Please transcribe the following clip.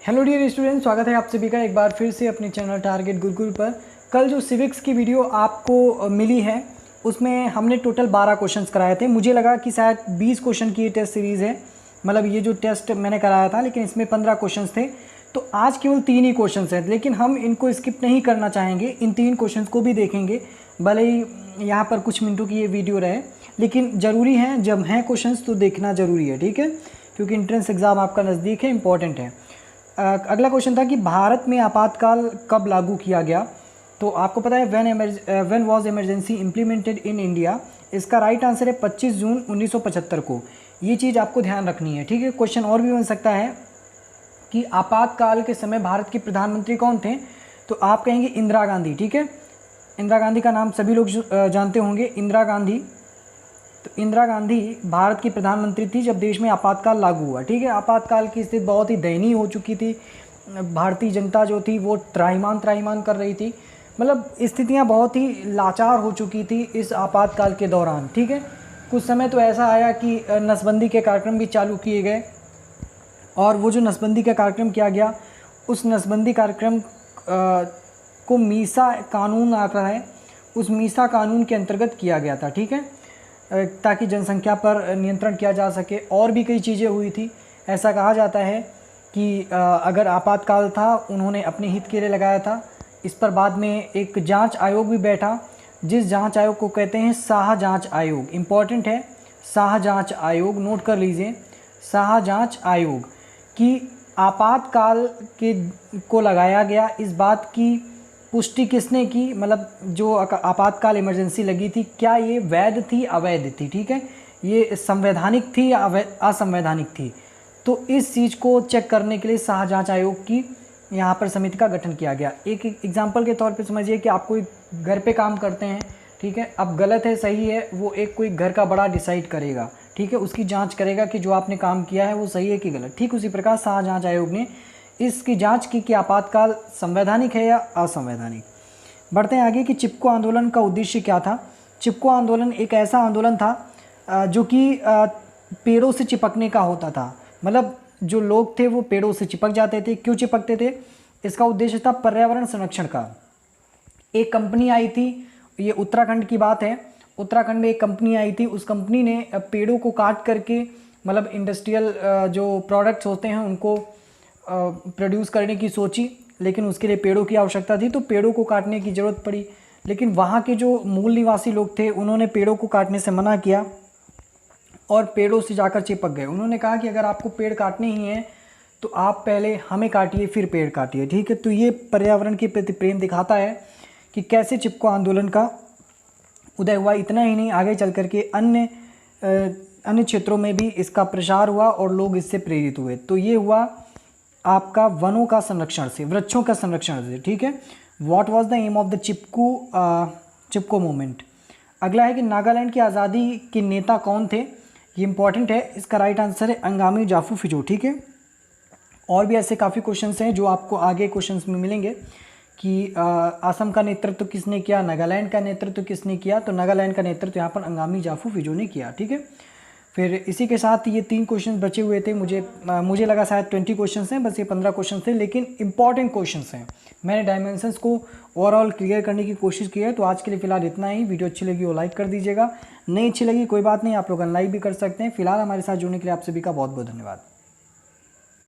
Hello dear student, स्वागत है आप सभी का एक बार फिर से अपने चैनल टारगेट गुरुकुल पर। कल जो सिविक्स की वीडियो आपको मिली है उसमें हमने टोटल 12 क्वेश्चंस कराए थे। मुझे लगा कि शायद 20 क्वेश्चन की ये टेस्ट सीरीज़ है, मतलब ये जो टेस्ट मैंने कराया था, लेकिन इसमें 15 क्वेश्चंस थे। तो आज केवल 3 ही क्वेश्चंस हैं, लेकिन हम इनको स्किप नहीं करना चाहेंगे, इन 3 क्वेश्चंस को भी देखेंगे। भले ही यहाँ पर कुछ मिनटों की ये वीडियो रहे, लेकिन ज़रूरी है, जब हैं क्वेश्चंस तो देखना ज़रूरी है, ठीक है, क्योंकि एंट्रेंस एग्ज़ाम आपका नज़दीक है, इंपॉर्टेंट है। अगला क्वेश्चन था कि भारत में आपातकाल कब लागू किया गया। तो आपको पता है when was emergency implemented in India. इसका राइट आंसर है 25 जून 1975 को। ये चीज़ आपको ध्यान रखनी है, ठीक है। क्वेश्चन और भी बन सकता है कि आपातकाल के समय भारत के प्रधानमंत्री कौन थे, तो आप कहेंगे इंदिरा गांधी, ठीक है। इंदिरा गांधी का नाम सभी लोग जानते होंगे, इंदिरा गांधी। तो इंदिरा गांधी भारत की प्रधानमंत्री थी जब देश में आपातकाल लागू हुआ, ठीक है। आपातकाल की स्थिति बहुत ही दयनीय हो चुकी थी, भारतीय जनता जो थी वो त्राहिमाम कर रही थी, मतलब स्थितियां बहुत ही लाचार हो चुकी थी इस आपातकाल के दौरान, ठीक है। कुछ समय तो ऐसा आया कि नसबंदी के कार्यक्रम भी चालू किए गए, और वो जो नसबंदी का कार्यक्रम किया गया, उस नसबंदी कार्यक्रम को मीसा कानून आता है, उस मीसा कानून के अंतर्गत किया गया था, ठीक है, ताकि जनसंख्या पर नियंत्रण किया जा सके। और भी कई चीज़ें हुई थी। ऐसा कहा जाता है कि अगर आपातकाल था उन्होंने अपने हित के लिए लगाया था। इस पर बाद में एक जांच आयोग भी बैठा, जिस जांच आयोग को कहते हैं शाह जांच आयोग। इम्पॉर्टेंट है, शाह जांच आयोग, नोट कर लीजिए, शाह जांच आयोग। कि आपातकाल के को लगाया गया, इस बात की पुष्टि किसने की, मतलब जो आपातकाल इमरजेंसी लगी थी, क्या ये वैध थी अवैध थी, ठीक है, ये संवैधानिक थी या असंवैधानिक थी। तो इस चीज़ को चेक करने के लिए शाह जांच आयोग की यहाँ पर समिति का गठन किया गया। एक एग्जांपल के तौर पे समझिए कि आप कोई घर पे काम करते हैं, ठीक है, अब गलत है सही है वो एक कोई घर का बड़ा डिसाइड करेगा, ठीक है, उसकी जाँच करेगा कि जो आपने काम किया है वो सही है कि गलत। ठीक उसी प्रकार शाह जांच आयोग ने इसकी जांच की कि आपातकाल संवैधानिक है या असंवैधानिक। बढ़ते हैं आगे कि चिपको आंदोलन का उद्देश्य क्या था। चिपको आंदोलन एक ऐसा आंदोलन था जो कि पेड़ों से चिपकने का होता था, मतलब जो लोग थे वो पेड़ों से चिपक जाते थे। क्यों चिपकते थे? इसका उद्देश्य था पर्यावरण संरक्षण का। एक कंपनी आई थी, ये उत्तराखंड की बात है, उत्तराखंड में एक कंपनी आई थी, उस कंपनी ने पेड़ों को काट करके, मतलब इंडस्ट्रियल जो प्रोडक्ट्स होते हैं उनको प्रोड्यूस करने की सोची, लेकिन उसके लिए पेड़ों की आवश्यकता थी, तो पेड़ों को काटने की ज़रूरत पड़ी। लेकिन वहाँ के जो मूल निवासी लोग थे उन्होंने पेड़ों को काटने से मना किया और पेड़ों से जाकर चिपक गए। उन्होंने कहा कि अगर आपको पेड़ काटने ही हैं तो आप पहले हमें काटिए फिर पेड़ काटिए, ठीक है। तो ये पर्यावरण के प्रति प्रेम दिखाता है कि कैसे चिपको आंदोलन का उदय हुआ। इतना ही नहीं, आगे चल कर के अन्य क्षेत्रों में भी इसका प्रसार हुआ और लोग इससे प्रेरित हुए। तो ये हुआ आपका वनों का संरक्षण से, वृक्षों का संरक्षण से, ठीक है। What was the aim of the Chipko movement. अगला है कि नागालैंड की आज़ादी के नेता कौन थे। ये इंपॉर्टेंट है, इसका राइट आंसर है अंगामी जाफू फिजो, ठीक है। और भी ऐसे काफ़ी क्वेश्चंस हैं जो आपको आगे क्वेश्चंस में मिलेंगे कि असम का नेतृत्व किसने किया, नागालैंड का नेतृत्व किसने किया। तो नागालैंड का नेतृत्व यहाँ पर अंगामी जाफू फिजो ने किया, ठीक है। फिर इसी के साथ ये 3 क्वेश्चन बचे हुए थे। मुझे लगा शायद 20 क्वेश्चन हैं, बस ये 15 क्वेश्चन थे, लेकिन इंपॉर्टेंट क्वेश्चन हैं। मैंने डायमेंशंस को ओवरऑल क्लियर करने की कोशिश की है। तो आज के लिए फिलहाल इतना ही। वीडियो अच्छी लगी वो लाइक कर दीजिएगा, नहीं अच्छी लगी कोई बात नहीं, आप लोग अनलाइक भी कर सकते हैं। फिलहाल हमारे साथ जुड़ने के लिए आप सभी का बहुत बहुत धन्यवाद।